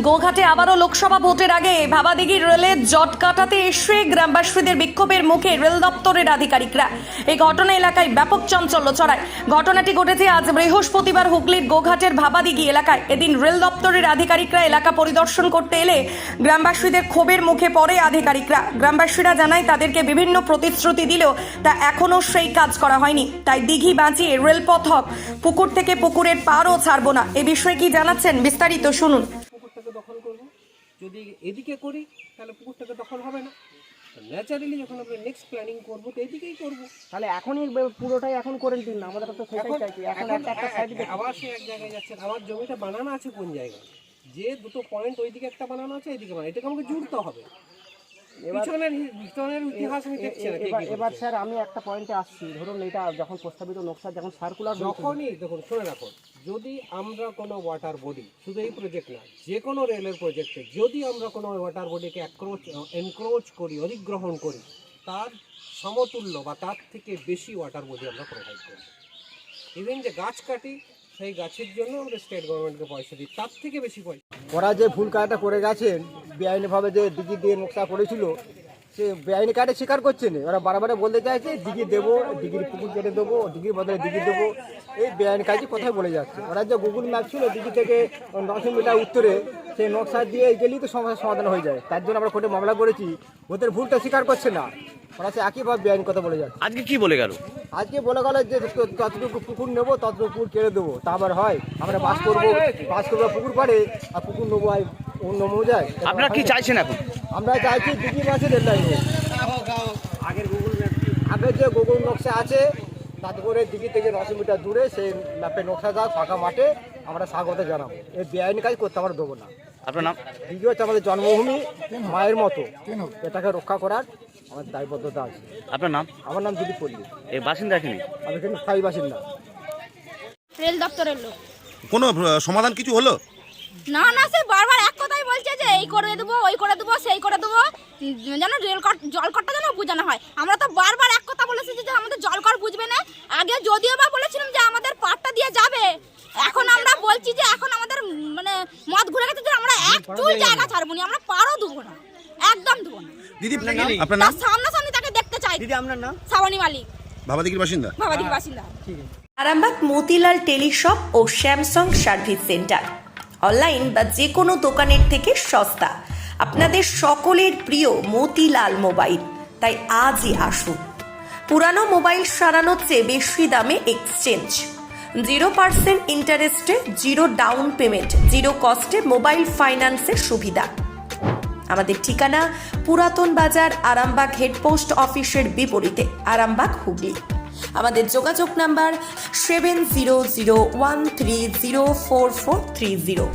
গোঘাটে আবারও লোকসভা ভোটের আগে ভাবাদিঘির রেলের জট কাটাতে এসে গ্রামবাসীদের বিক্ষোভের মুখে রেল দপ্তরের আধিকারিকরা। এই ঘটনা এলাকায় ব্যাপক চাঞ্চল্য ছড়ায়। ঘটনাটি ঘটেছে আজ বৃহস্পতিবার হুগলির গোঘাটের ভাবাদিঘি এলাকায়। এদিন রেল দপ্তরের আধিকারিকরা এলাকা পরিদর্শন করতে এলে গ্রামবাসীদের ক্ষোভের মুখে পড়ে আধিকারিকরা। গ্রামবাসীরা জানায় তাদেরকে বিভিন্ন প্রতিশ্রুতি দিলেও তা এখনও সেই কাজ করা হয়নি। তাই দিঘি বাঁচিয়ে রেলপথ হোক, পুকুর থেকে পুকুরের পারও ছাড়বো না। এ বিষয়ে কি জানাচ্ছেন বিস্তারিত শুনুন। দখল করব, যদি এদিকে করি তাহলে পুকুরটাকে দখল হবে না। ন্যাচারালি যখন আমরা নেক্সট প্ল্যানিং করব তো এদিকেই করব। তাহলে এখনই পুরোটাই এখন করে দিন, আমাদের তো সেটাই চাইছি। এখন একটা সাইড আবার সে এক জায়গায় যাচ্ছে। আমার জমিটা বানানো আছে কোন জায়গায়, যে দুটো পয়েন্ট ওইদিকে একটা বানানো আছে, এইদিকে বানানো, এটাকে আমাকে জুড়তে হবে। এবার স্যার আমি একটা পয়েন্টে আসছি। ধরুন এটা যখন প্রস্তাবিত নকশা যখন সার্কুলার, যখনই দেখুন শুনে রাখুন, যদি আমরা কোনো ওয়াটার বডি, শুধু এই প্রজেক্ট না, যে কোনো রেলের প্রজেক্টে যদি আমরা কোনো ওয়াটার বডিকে এনক্রোচ করি, অধিগ্রহণ করি, তার সমতুল্য বা তার থেকে বেশি ওয়াটার বডি আমরা প্রোভাইড করি। ইভেন যে গাছ কাটি, সেই গাছের জন্য আমরা স্টেট গভর্নমেন্টকে পয়সা দিই, তার থেকে বেশি পয়সা। ওরা যে ভুল কাজটা করে গেছেন, বেআইনিভাবে যে দিঘি দিয়ে নকশা করেছিল, সে বেআইনি কাজে স্বীকার করছে না। ওরা বারবার বলতে চাইছে দিঘি দেবো, দিঘির পুকুর কেটে দেবো, দিঘির বদলে দিঘি দেবো, এই বেআইনি কাজই কোথায় বলে যাচ্ছে। ওরা যে গুগল ম্যাপ ছিল দিঘি থেকে 900 মিটার উত্তরে, সেই নকশা দিয়ে গেলেই তো সমস্যার সমাধান হয়ে যায়। তার জন্য আমরা কোর্টে মামলা করেছি। ওদের ভুলটা স্বীকার করছে না, ওরা সে একইভাবে বেআইনি কথা বলে যাচ্ছে। আজকে কি বলে গেল? আজকে বলে গেল যে ততটুকু পুকুর নেবো, ততটুকু পুকুর কেড়ে দেবো। তা আবার হয়? আমরা বাস করবো পুকুর পাড়ে, আর পুকুর নেবো অন্য যায়। আপনারা কি চাইছেন এখন? আমরা চাইছি দিঘি মাসে রেল লাইন হোক। আগের যে গুগল নকশা আছে তাতে করে দিঘি থেকে 900 মিটার দূরে সেই ম্যাপে নকশা যাক, ফাঁকা মাঠে আমরা স্বাগত জানাবো। এই বেআইনি কাজ করতে আমরা দেবো না। আপনার নাম? দিঘি হচ্ছে আমাদের জন্মভূমি, মায়ের মতো, এটাকে রক্ষা করার আমাদের দায়বদ্ধতা আছে। আপনার নাম? আমার নাম দিলীপ পল্লী। এই বাসিন্দা এখানে? আমি এখানে স্থায়ী বাসিন্দা। রেল দপ্তরের লোক। কোনো সমাধান কিছু হলো না না, সে বারবার এক কথাই বলছে যে এই করে দেবো, ওই করে দেবো, সেই করে দেবো, যেন জলকরটা যেন বোঝানো হয়। আমরা তো বারবার এক কথা বলেছি যে আমাদের জলকর বুঝবে না। আগে যদিও বা বলেছিলাম যে আমাদের পাটটা দিয়ে যাবে, এখন আমরা বলছি যে এখন আমাদের মানে মত ঘুরে গেছে যে আমরা এক চুল জায়গা ছাড়বো না, আমরা পারও দেবো না, একদম দেবো না। দিদি আপনার নাম? সামনাসামনি তাকে দেখতে চাই। দিদি আপনার নাম? শ্রাবণী মালিক, ভাবাদিঘির বাসিন্দা। ভাবাদিঘির বাসিন্দা। আরামবাগ মতিলাল টেলিশপ ও স্যামসাং সার্ভিস সেন্টার, অনলাইন বা যে কোনো দোকানের থেকে সস্তা। আপনাদের সকলের প্রিয় মতিলাল মোবাইল, তাই আজই আসুন। পুরানো মোবাইল সারানোর চেয়ে বেশি দামে এক্সচেঞ্জ, 0% ইন্টারেস্টে, 0 ডাউন পেমেন্ট, 0 কস্টে মোবাইল ফাইন্যান্সের সুবিধা। আমাদের ঠিকানা পুরাতন বাজার, আরামবাগ হেডপোস্ট অফিসের বিপরীতে, আরামবাগ, হুগলি। আমাদের যোগাযোগ নাম্বার 7001304430।